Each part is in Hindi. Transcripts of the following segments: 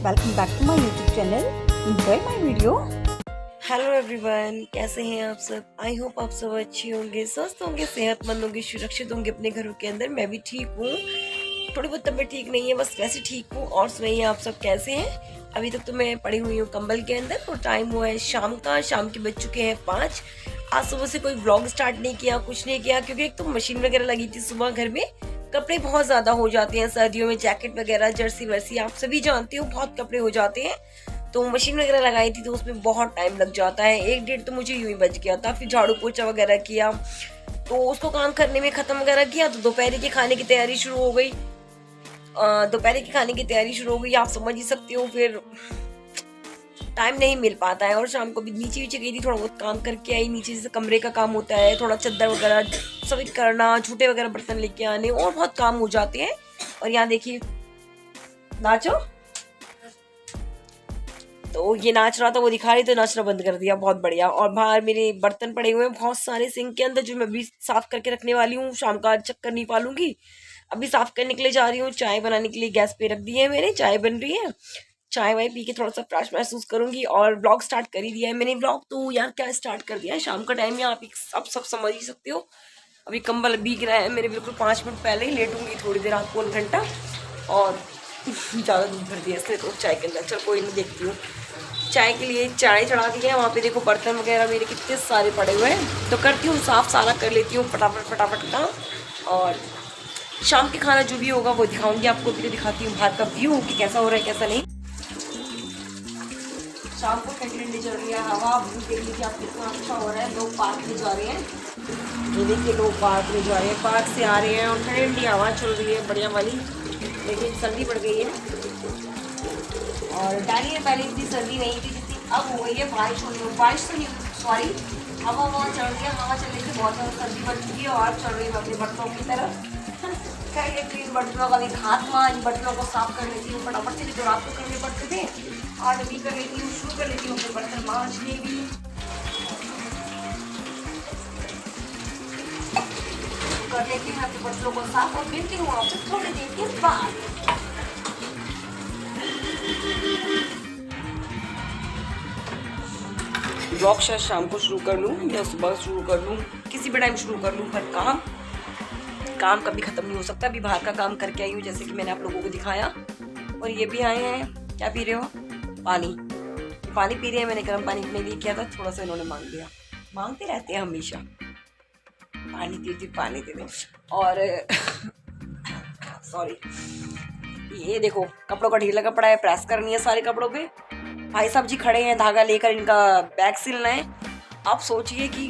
Welcome back to my YouTube channel. Enjoy my video. Hello everyone, कैसे हैं आप सब। आई होप आप सब अच्छे होंगे, स्वस्थ होंगे, सेहतमंद होंगे, सुरक्षित होंगे अपने घरों के अंदर। मैं भी ठीक हूँ। थोड़ी बहुत तबीयत ठीक नहीं है, बस वैसे ठीक हूँ। और सुनाइए आप सब कैसे हैं। अभी तक तो मैं पड़ी हुई हूँ कंबल के अंदर और टाइम हुआ है शाम का। शाम के बज चुके हैं 5। आज सुबह से कोई व्लॉग स्टार्ट नहीं किया, कुछ नहीं किया, क्योंकि एक तो मशीन वगैरह लगी थी सुबह घर में। कपड़े बहुत ज्यादा हो जाते हैं सर्दियों में, जैकेट वगैरह, जर्सी वर्सी, आप सभी जानते हो बहुत कपड़े हो जाते हैं। तो मशीन वगैरह लगाई थी तो उसमें बहुत टाइम लग जाता है। 1 डेढ़ तो मुझे यूं ही बच गया था। फिर झाड़ू पोछा वगैरह किया तो उसको काम करने में खत्म वगैरह किया तो दोपहर के खाने की तैयारी शुरू हो गई। दोपहर के खाने की तैयारी शुरू हो गई, आप समझ ही सकते हो। फिर टाइम नहीं मिल पाता है। और शाम को भी नीचे नीचे गई थी, थोड़ा बहुत काम करके आई। नीचे से कमरे का काम होता है, थोड़ा चादर वगैरह सफेद करना, झूठे वगैरह बर्तन लेके आने, और बहुत काम हो जाते हैं। और यहाँ देखिए नाचो, तो ये नाच रहा था, वो दिखा रही तो नाचना बंद कर दिया। बहुत बढ़िया। और बाहर मेरे बर्तन पड़े हुए हैं बहुत सारे सिंक के अंदर, जो मैं अभी साफ करके रखने वाली हूँ। शाम का चक्कर नहीं पालूंगी, अभी साफ करने के लिए जा रही हूँ। चाय बनाने के लिए गैस पे रख दी है मैंने, चाय बन रही है। चाय वाय पी के थोड़ा सा फ्रेश महसूस करूंगी। और ब्लॉग स्टार्ट कर ही दिया है मैंने। ब्लॉग तो यार क्या स्टार्ट कर दिया है, शाम का टाइम है, आप सब समझ ही सकते हो। अभी कंबल भीग रहा है मेरे, बिल्कुल 5 मिनट पहले ही लेटूंगी, थोड़ी देर, आपको 1 घंटा। और ज़्यादा दूध भर दिया इसलिए तो चाय के अंदर। चल कोई नहीं, देखती हूँ। चाय के लिए चाय चढ़ा दी है। वहाँ पे देखो बर्तन वगैरह मेरे कितने सारे पड़े हुए हैं, तो करती हूँ साफ, सारा कर लेती हूँ फटाफट फटाफट का। और शाम के खाना जो भी होगा वो दिखाऊंगी आपको। भी दिखाती हूँ बाहर का व्यू कि कैसा हो रहा है कैसा नहीं। शाम को ठंडी ठंडी चल रही है हवा, व्यू देख लीजिए आप कितना अच्छा हो रहा है। लोग पार्क में जा रहे हैं, ये देखिए लोग पार्क में जा रहे हैं, पार्क से आ रहे हैं और ठंडी ठंडी हवा चल रही है बढ़िया वाली। लेकिन सर्दी बढ़ गई है। और डाली में पहले इतनी सर्दी नहीं थी जितनी अब हो गई है। बारिश हो रही है, बारिश तो नहीं, सॉरी, हवा चल रही है। हवा चलने से बहुत ज़्यादा सर्दी बढ़ चुकी है। और चल रही है अपने बर्तनों की तरफ। कर लेती हूँ इन बर्तनों का भी खात्मा, इन बर्तनों को साफ कर लेती हूँ फटाफट से, जो रात को करने पड़ते थे आज अभी कर लेती हूँ, शुरू कर लेती हूँ अपने बर्तन मांजने भी। कर लेती हूँ अपने बर्तनों को साफ और मिलती हूँ आपसे थोड़ी देर के बाद। ब्लॉग शायद शाम को शुरू कर लूँ या सुबह शुरू कर लूँ, किसी भी टाइम शुरू कर लूँ, पर काम कभी खत्म नहीं हो सकता। अभी बाहर का काम करके आई हूँ, जैसे कि मैंने आप लोगों को दिखाया। और ये भी आए हैं, क्या पी रहे हो? पानी पी रहे हैं। मैंने गर्म पानी अपने लिए किया था, थोड़ा सा इन्होंने मांग लिया। मांगते रहते हैं हमेशा, पानी दे दे। और सॉरी, ये देखो कपड़ों का ढीला पड़ा है, प्रेस करनी है सारे कपड़ों पे। भाई साहब जी खड़े हैं धागा लेकर, इनका बैग सिलना है। आप सोचिए कि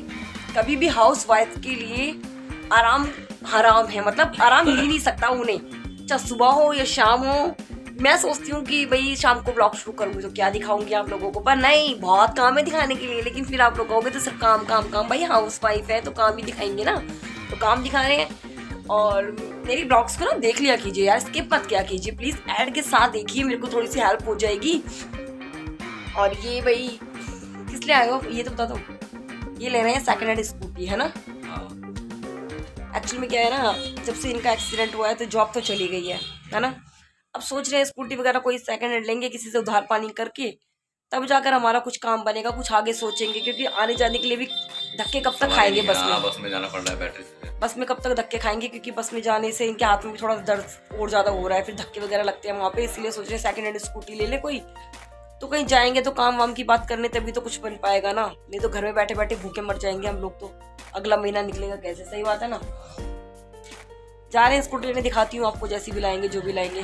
कभी भी हाउस वाइफ के लिए आराम हराम है, मतलब आराम मिल ही नहीं सकता उन्हें, चाहे सुबह हो या शाम हो। मैं सोचती हूँ कि भाई शाम को ब्लॉग शुरू करूँगी तो क्या दिखाऊंगी आप लोगों को, पर नहीं, बहुत काम है दिखाने के लिए। लेकिन फिर आप लोग कहोगे तो सिर्फ काम काम काम, भाई हाउस वाइफ है तो काम ही दिखाएंगे ना, तो काम दिखा रहे हैं। और मेरी ब्लॉग्स को ना देख लिया कीजिए यार, स्किप मत किया कीजिए प्लीज, ऐड के साथ देखिए, मेरे को थोड़ी सी हेल्प हो जाएगी। और ये भाई किस लिए आए हो ये तो बता दो। ये ले रहे हैं सेकंड हैंड स्कूटी, है ना। एक्चुअली में क्या है ना, जब से इनका एक्सीडेंट हुआ है तो जॉब तो चली गई है ना। अब सोच रहे हैं स्कूटी वगैरह कोई सेकंड हैंड लेंगे किसी से उधार पानी करके, तब जाकर हमारा कुछ काम बनेगा, कुछ आगे सोचेंगे। क्योंकि आने जाने के लिए भी धक्के कब तक खाएंगे बस में जाना पड़ रहा है बैटरी से। बस में कब तक धक्के खाएंगे, क्योंकि बस में जाने से इनके हाथ में भी थोड़ा दर्द और ज्यादा हो रहा है, फिर धक्के वगैरह लगते हैं वहाँ पे। इसलिए सोच रहे हैं सेकंड हैंड स्कूटी ले ले कोई, तो कहीं जाएंगे तो काम वाम की बात करने तभी तो कुछ बन पाएगा ना। नहीं तो घर में बैठे बैठे भूखे मर जाएंगे हम लोग, तो अगला महीना निकलेगा कैसे, सही बात है ना। जा रहे हैं स्कूटी लेने, दिखाती हूँ आपको, जैसी भी लाएंगे जो भी लाएंगे।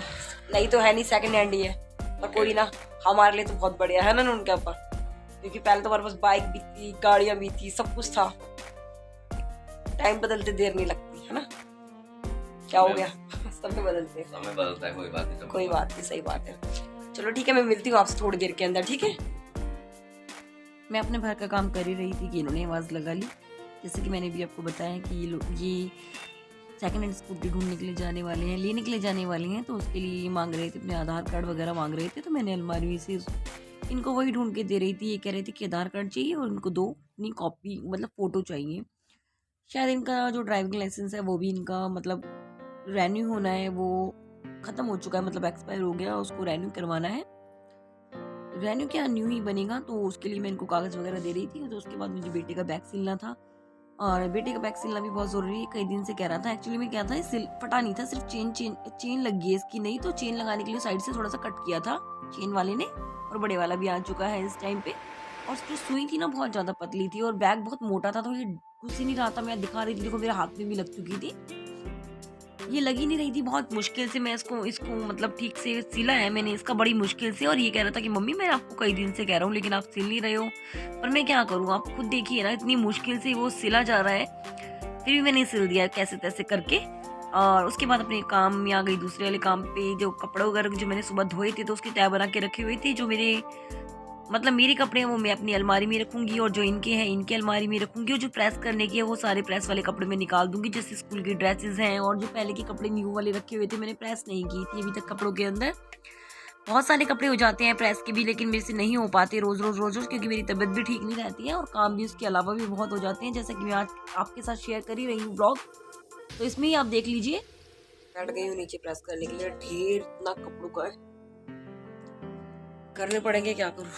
नहीं तो है नहीं, सेकंड हैंड ही है, पर कोई ना, हमारे लिए तो बहुत बढ़िया है ना उनके ऊपर। क्योंकि पहले तो हमारे पास बाइक भी थी, गाड़ियां भी थी, सब कुछ था। टाइम बदलते देर नहीं लगती, है ना। क्या हो गया समय बदलते, समय बदलता है, कोई बात नहीं, सही बात है। चलो ठीक है, मैं मिलती हूँ आपसे थोड़ी देर के अंदर, ठीक है। मैं अपने घर का काम कर ही रही थी कि इन्होंने आवाज़ लगा ली। जैसे कि मैंने भी आपको बताया कि ये सेकंड हैंड स्कूटी ढूंढने के लिए जाने वाले हैं, लेने के लिए जाने वाले हैं। तो उसके लिए मांग रहे थे, अपने आधार कार्ड वगैरह मांग रहे थे। तो मैंने अलमारी से इनको वही ढूंढ के दे रही थी। ये कह रहे थे कि आधार कार्ड चाहिए और इनको 2 अपनी कॉपी, मतलब फ़ोटो चाहिए। शायद इनका जो ड्राइविंग लाइसेंस है वो भी इनका मतलब रेन्यू होना है, वो ख़त्म हो चुका है, मतलब एक्सपायर हो गया, उसको रेन्यू करवाना है। रेन्यू क्या न्यू ही बनेगा, तो उसके लिए मैं इनको कागज़ वगैरह दे रही थी। तो उसके बाद मुझे बेटे का बैग सिलना था, और बेटे का बैग सिलना भी बहुत ज़रूरी है, कई दिन से कह रहा था। एक्चुअली में क्या था, सिल फटा नहीं था, सिर्फ चेन लग गई है इसकी, नहीं तो चेन लगाने के लिए साइड से थोड़ा सा कट किया था चेन वाले ने, और बड़े वाला भी आ चुका है इस टाइम पे। और जो सुई थी ना बहुत ज़्यादा पतली थी, और बैग बहुत मोटा था, तो ये घुस ही नहीं रहा था। मैं दिखा रही थी, देखो मेरे हाथ में भी लग चुकी थी, ये लगी नहीं रही थी। बहुत मुश्किल से मैं इसको मतलब ठीक से सिला है मैंने इसका, बड़ी मुश्किल से। और ये कह रहा था कि मम्मी मैं आपको कई दिन से कह रहा हूँ लेकिन आप सिल नहीं रहे हो, पर मैं क्या करूँ, आप खुद देखिए ना, इतनी मुश्किल से वो सिला जा रहा है, फिर भी मैंने सिल दिया कैसे तैसे करके। और उसके बाद अपने काम में आ गई, दूसरे वाले काम पे। जो कपड़े वगैरह जो मैंने सुबह धोए थे, तो उसकी तय बना के रखी हुई थी। जो मेरे मतलब मेरे कपड़े हैं वो मैं अपनी अलमारी में रखूंगी, और जो इनके हैं इनकी अलमारी में रखूंगी, और जो प्रेस करने की है वो सारे प्रेस वाले कपड़े में निकाल दूंगी, जैसे स्कूल की ड्रेसेस हैं। और जो पहले के कपड़े न्यू वाले रखे हुए थे, मैंने प्रेस नहीं की थी अभी तक कपड़ों के अंदर। बहुत सारे कपड़े हो जाते हैं प्रेस के भी, लेकिन मेरे से नहीं हो पाते रोज रोज, क्योंकि मेरी तबीयत भी ठीक नहीं रहती है, और काम भी उसके अलावा भी बहुत हो जाते हैं। जैसा कि मैं आज आपके साथ शेयर कर ही रही हूँ ब्लॉग, तो इसमें ही आप देख लीजिए। बैठ गई हूँ नीचे प्रेस करने के लिए, ढेर इतना कपड़ों का है, करने पड़ेंगे, क्या करूँ।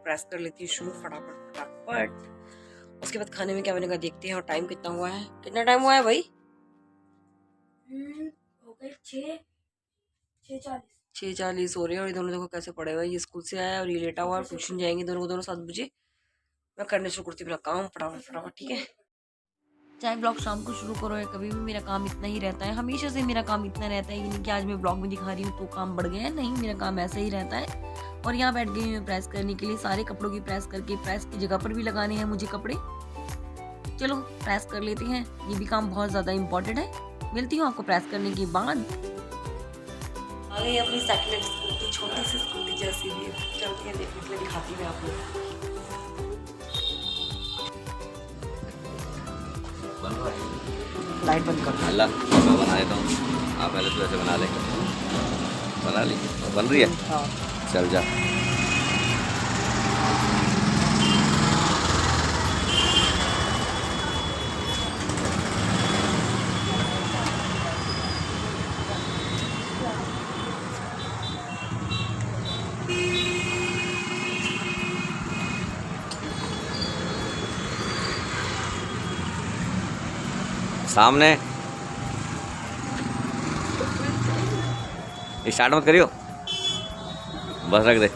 प्रेस कर लेती हूँ शुरू फटाफट। उसके बाद खाने में क्या बनेगा देखते हैं। और टाइम कितना हुआ है, कितना टाइम हुआ है भाई? हो गए 6:40 हो रहे हैं। और ये दोनों देखो कैसे पड़े हुए, ये स्कूल से आया और ये लेटा हुआ, और ट्यूशन जाएंगे दोनों 7 बजे। मैं करने शुरू करती हूँ अपना काम फटाफट, ठीक है। चाहे ब्लॉग शाम को शुरू करो या कभी भी, मेरा काम इतना ही रहता है, हमेशा से मेरा काम इतना रहता है। ये नहीं कि आज मैं ब्लॉग में दिखा रही हूँ तो काम बढ़ गया है, नहीं, मेरा काम ऐसा ही रहता है। और यहाँ बैठ गई मैं प्रेस करने के लिए, सारे कपड़ों की प्रेस करके, प्रेस की जगह पर भी लगाने हैं मुझे कपड़े। चलो प्रेस कर लेते हैं, ये भी काम बहुत ज़्यादा इम्पोर्टेंट है। मिलती हूँ आपको प्रेस करने के बाद। आ गई अपनी सेकंड हैंड स्कूटी, छोटी सी स्कूटी जैसी भी है, चलती है देखने के लिए, दिखाती हूँ आप लोग। लाइट बंद कर, अल्लाह मैं बना देता हूँ, आप पहले तो ऐसे बना लें। बना ली, बन रही है? हाँ। चल जा। सामने स्टार्ट मत करियो, बस रख दे।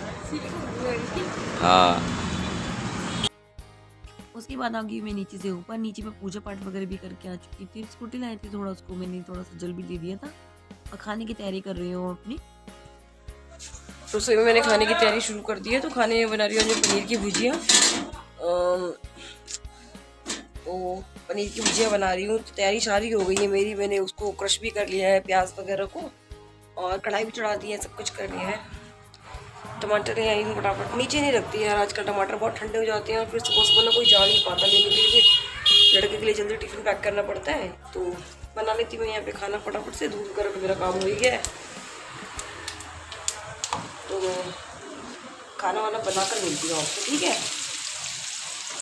हाँ। उसके बाद आ गई मैं नीचे से ऊपर। नीचे में पूजा पाठ वगैरह भी करके आ चुकी थी। स्कूटी लाई थी, थोड़ा उसको मैंने थोड़ा सा जल भी दे दिया था, और खाने की तैयारी कर रही हूँ अपनी। तो सुबह मैंने खाने की तैयारी शुरू कर दी है। तो खाने में बना रही हूँ पनीर की भुजिया, तो पनीर की भुजिया बना रही हूँ। तो तैयारी सारी हो गई है मेरी, मैंने उसको क्रश भी कर लिया है, प्याज वगैरह को, और कढ़ाई भी चढ़ा दी है, सब कुछ कर लिया है। टमाटर है यहीं फटाफट, नीचे नहीं रखती है यार आजकल, टमाटर बहुत ठंडे हो जाते हैं, और फिर सुबह सुबह ना कोई जा नहीं पाता लेने के लिए, लड़के के लिए जल्दी टिफिन पैक करना पड़ता है। तो बना लेती हूँ यहाँ पे खाना फटाफट से, दूध वगैरह मेरा काम हो ही गया है। तो खाना वाना बनाकर मिलती हूँ आपको, ठीक है।